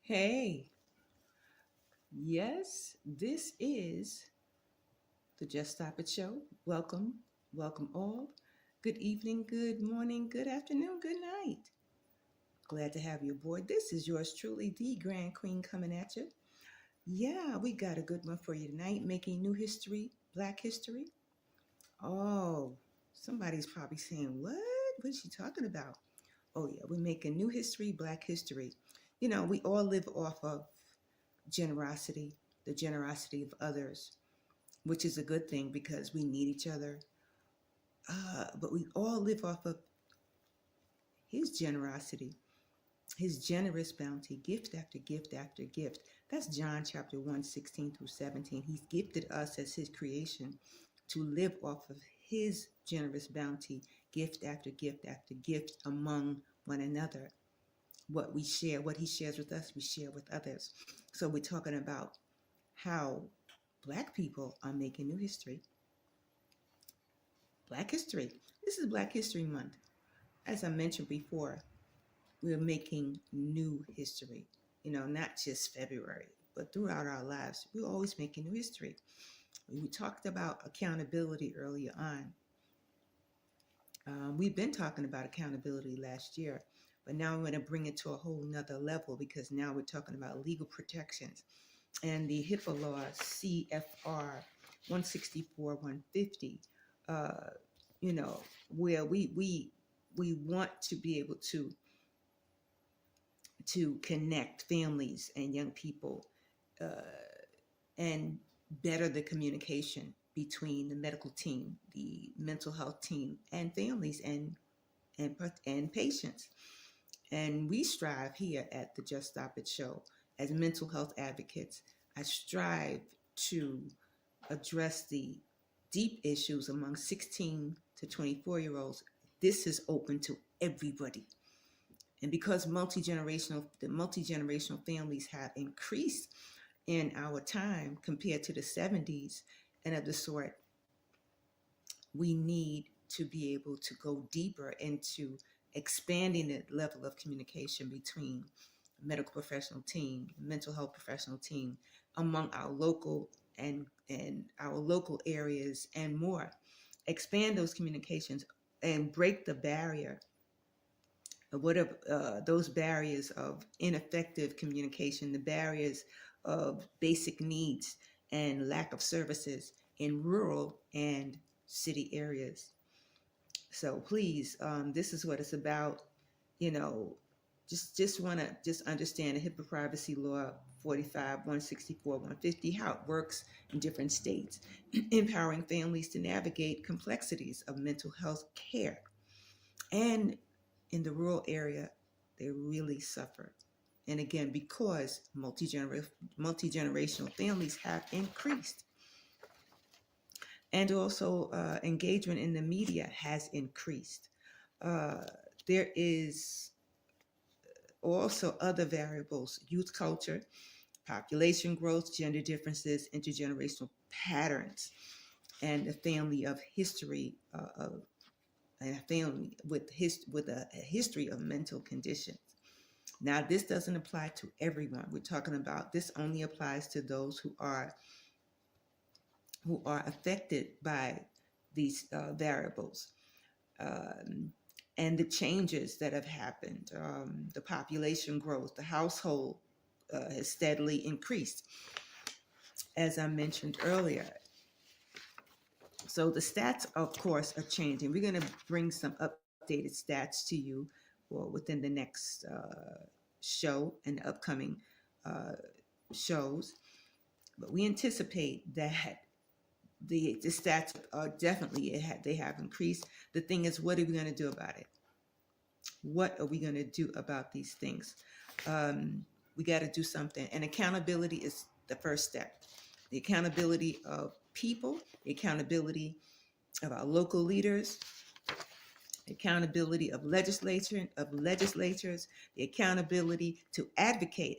Hey, yes, this is the Just Stop It Show. Welcome, welcome all. Good evening, good morning, good afternoon, good night. Glad to have you aboard. This is yours truly, the Grand Queen, coming at you. Yeah, we got a good one for you tonight, making new history, Black history. Oh, somebody's probably saying, What? What is she talking about? Oh, yeah, we're making new history, Black history. You know, we all live off of generosity, the generosity of others, which is a good thing because we need each other. But we all live off of his generosity, his generous bounty, gift after gift after gift. That's John chapter 1, 16 through 17. He's gifted us as his creation to live off of his generous bounty, gift after gift after gift among one another. What we share, what he shares with us, we share with others. So we're talking about how Black people are making new history. Black history. This is Black History Month. As I mentioned before, we're making new history. You know, not just February, but throughout our lives, we're always making new history. We talked about accountability earlier on. We've been talking about accountability last year, but now I'm going to bring it to a whole nother level because now we're talking about legal protections and the HIPAA law CFR 164 150. Uh, you know, where we want to be able to connect families and young people uh, and better the communication between the medical team, the mental health team, and families and patients. And we strive here at the Just Stop It Show as mental health advocates. I strive to address the deep issues among 16 to 24-year-olds. This is open to everybody. And because the multi-generational families have increased in our time compared to the 70s and of the sort, we need to be able to go deeper into expanding the level of communication between medical professional team, mental health professional team, among our local and our local areas and more. Expand those communications and break the barrier of whatever those barriers of ineffective communication, the barriers of basic needs and lack of services in rural and city areas. So please, this is what it's about. You know, just want to just understand the HIPAA privacy law 45 164 150, how it works in different states, empowering families to navigate complexities of mental health care. And in the rural area, they really suffer. And again, because multi-generational families have increased. And also engagement in the media has increased. Uh, there is also other variables: youth culture, population growth, gender differences, intergenerational patterns, and the family of history of a family with a history of mental conditions. Now, this doesn't apply to everyone. We're talking about this only applies to those who are affected by these variables. Um, and the changes that have happened, the population growth, the household has steadily increased, as I mentioned earlier. So the stats, of course, are changing. We're going to bring some updated stats to you within the next show and upcoming uh, shows. But we anticipate that the stats are definitely they have increased. The thing is, what are we going to do about it? What are we going to do about these things? We got to do something, and accountability is the first step. The accountability of people, the accountability of our local leaders, the accountability of legislatures, the accountability to advocate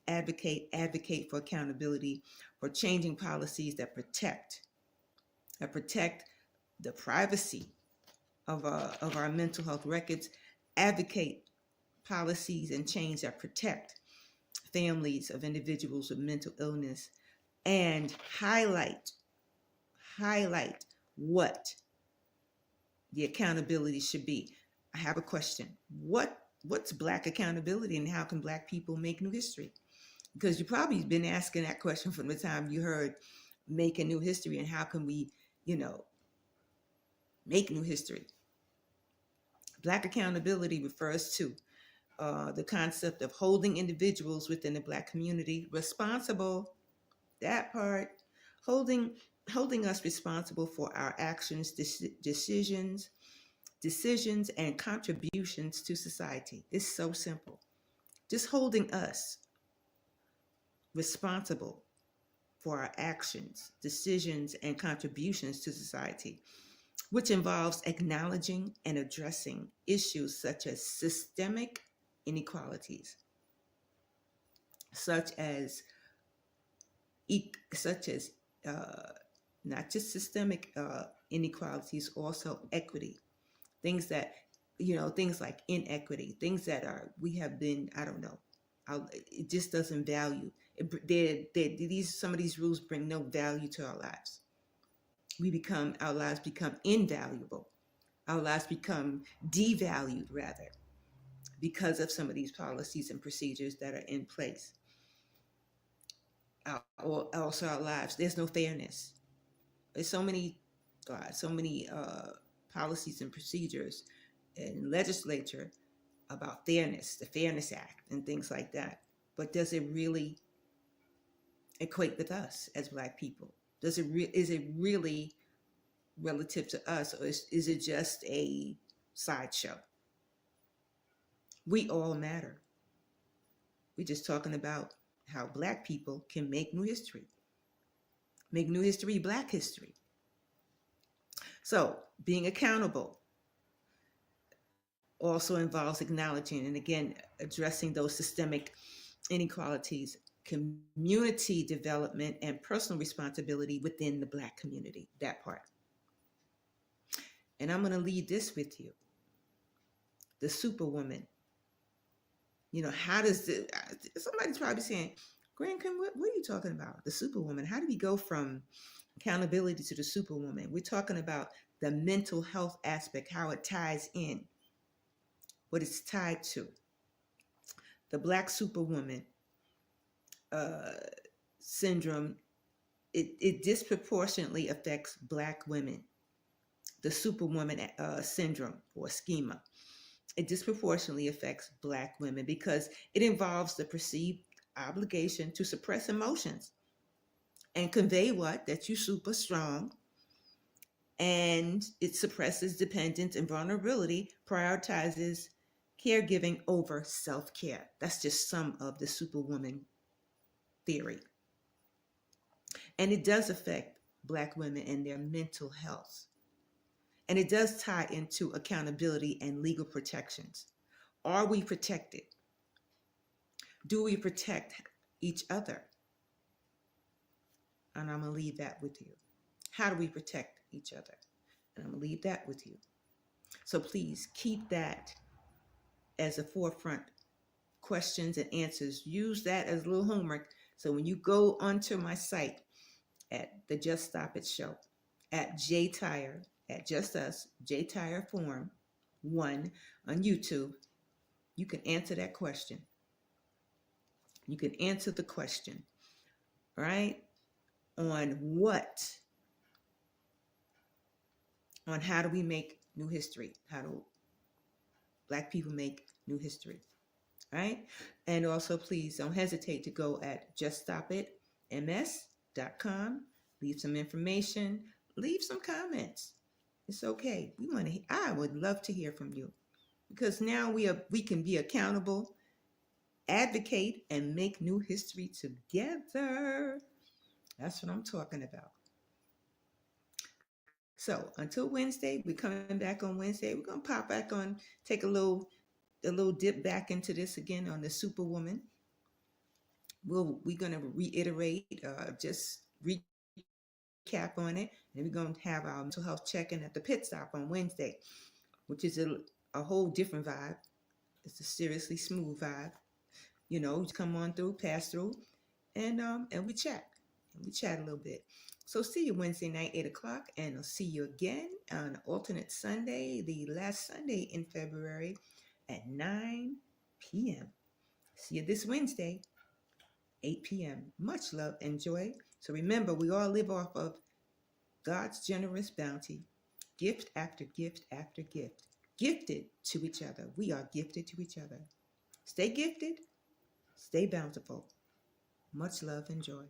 for accountability for changing policies that protect the privacy of our mental health records, advocate policies and change that protect families of individuals with mental illness and highlight what the accountability should be. I have a question. What's Black accountability, and how can Black people make new history? Because you probably been asking that question from the time you heard making new history, and how can we, you know, make new history? Black accountability refers to the concept of holding individuals within the Black community responsible. That part, holding holding us responsible for our actions, decisions, and contributions to society. It's so simple. Just holding us responsible for our actions, decisions, and contributions to society, which involves acknowledging and addressing issues such as systemic inequalities, such as such as not just systemic inequalities, also equity, things that, things like inequity, things that are we have been, I don't know, it just doesn't value. Some of these rules bring no value to our lives. Our lives become invaluable. Our lives become devalued, rather, because of some of these policies and procedures that are in place. Also, our lives, there's no fairness. There's so many policies and procedures in legislature about fairness, the Fairness Act, and things like that. But does it really equate with us as Black people? Is it really relative to us, or is it just a sideshow? We all matter. We're just talking about how Black people can make new history. Make new history Black history. So being accountable also involves acknowledging and, again, addressing those systemic inequalities, community development, and personal responsibility within the Black community, that part. And I'm going to leave this with you. The superwoman. How does somebody's probably saying, Grandkin, what are you talking about? The superwoman. How do we go from accountability to the superwoman? We're talking about the mental health aspect, how it ties in, what it's tied to. The Black superwoman syndrome, it disproportionately affects Black women. The superwoman syndrome, or schema, it disproportionately affects Black women because it involves the perceived obligation to suppress emotions and convey that you're super strong, and it suppresses dependence and vulnerability, prioritizes caregiving over self-care. That's just some of the superwoman theory. And it does affect Black women and their mental health. And it does tie into accountability and legal protections. Are we protected? Do we protect each other? And I'm going to leave that with you. How do we protect each other? And I'm going to leave that with you. So please keep that as a forefront. Questions and answers. Use that as a little homework. So when you go onto my site at the Just Stop It Show, at JTire, at Just Us, JTire Forum 1 on YouTube, you can answer that question. You can answer the question, right? On how do we make new history? How do Black people make new history, right? And also, please don't hesitate to go at juststopitms.com, leave some information, leave some comments. It's okay. I would love to hear from you, because now we can be accountable, advocate, and make new history together. That's what I'm talking about. So until Wednesday, we're coming back on Wednesday. We're gonna pop back on, take a little dip back into this again on the superwoman. We're gonna reiterate, just recap on it, and we're gonna have our mental health check-in at the pit stop on Wednesday, which is a whole different vibe. It's a seriously smooth vibe. Just come on through, pass through, and we chat. And we chat a little bit. So see you Wednesday night, 8 o'clock, and I'll see you again on alternate Sunday, the last Sunday in February at 9 p.m. See you this Wednesday, 8 p.m. Much love and joy. So remember, we all live off of God's generous bounty, gift after gift after gift, gifted to each other. We are gifted to each other. Stay gifted, stay bountiful. Much love and joy.